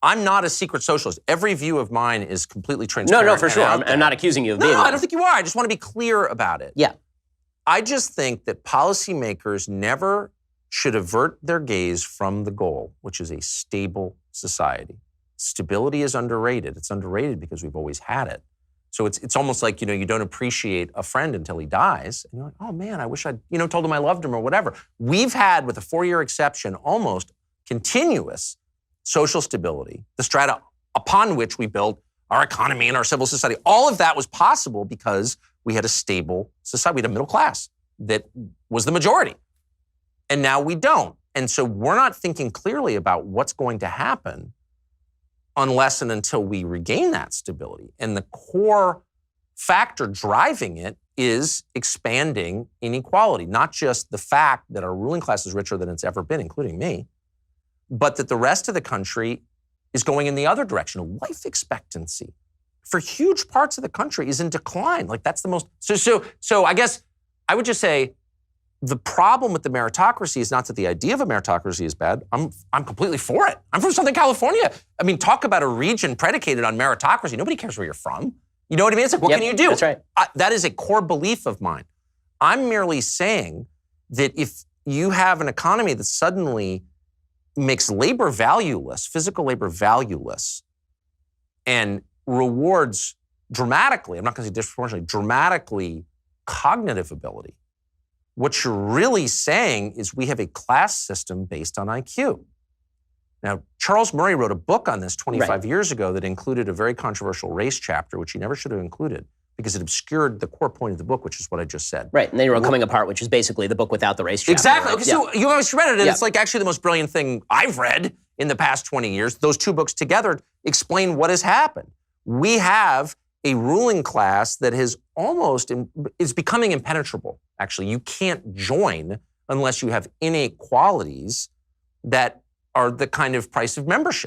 I'm not a secret socialist. Every view of mine is completely transparent. No, for sure. I'm not accusing you of being. No, I don't think you are. I just want to be clear about it. Yeah. I just think that policymakers never should avert their gaze from the goal, which is a stable society. Stability is underrated. It's underrated because we've always had it. So it's almost like, you don't appreciate a friend until he dies. And you're like, oh man, I wish I'd, told him I loved him or whatever. We've had, with a 4-year exception, almost continuous social stability, the strata upon which we built our economy and our civil society. All of that was possible because we had a stable society. We had a middle class that was the majority. And now we don't. And so we're not thinking clearly about what's going to happen unless and until we regain that stability. And the core factor driving it is expanding inequality, not just the fact that our ruling class is richer than it's ever been, including me, but that the rest of the country is going in the other direction. Life expectancy for huge parts of the country is in decline. Like that's the most, so I guess I would just say the problem with the meritocracy is not that the idea of a meritocracy is bad. I'm completely for it. I'm from Southern California. I mean, talk about a region predicated on meritocracy. Nobody cares where you're from. You know what I mean? It's like, what can you do? That's right. That is a core belief of mine. I'm merely saying that if you have an economy that suddenly makes labor valueless, physical labor valueless, and rewards dramatically, I'm not going to say disproportionately, dramatically cognitive ability, what you're really saying is we have a class system based on IQ. Now, Charles Murray wrote a book on this 25 years ago that included a very controversial race chapter, which he never should have included because it obscured the core point of the book, which is what I just said. Right, and then you wrote Coming Apart, which is basically the book without the race chapter. Exactly. Right? Okay, so you always read it, and it's like actually the most brilliant thing I've read in the past 20 years. Those two books together explain what has happened. We have a ruling class that is becoming impenetrable, actually. You can't join unless you have inequalities that are the kind of price of membership.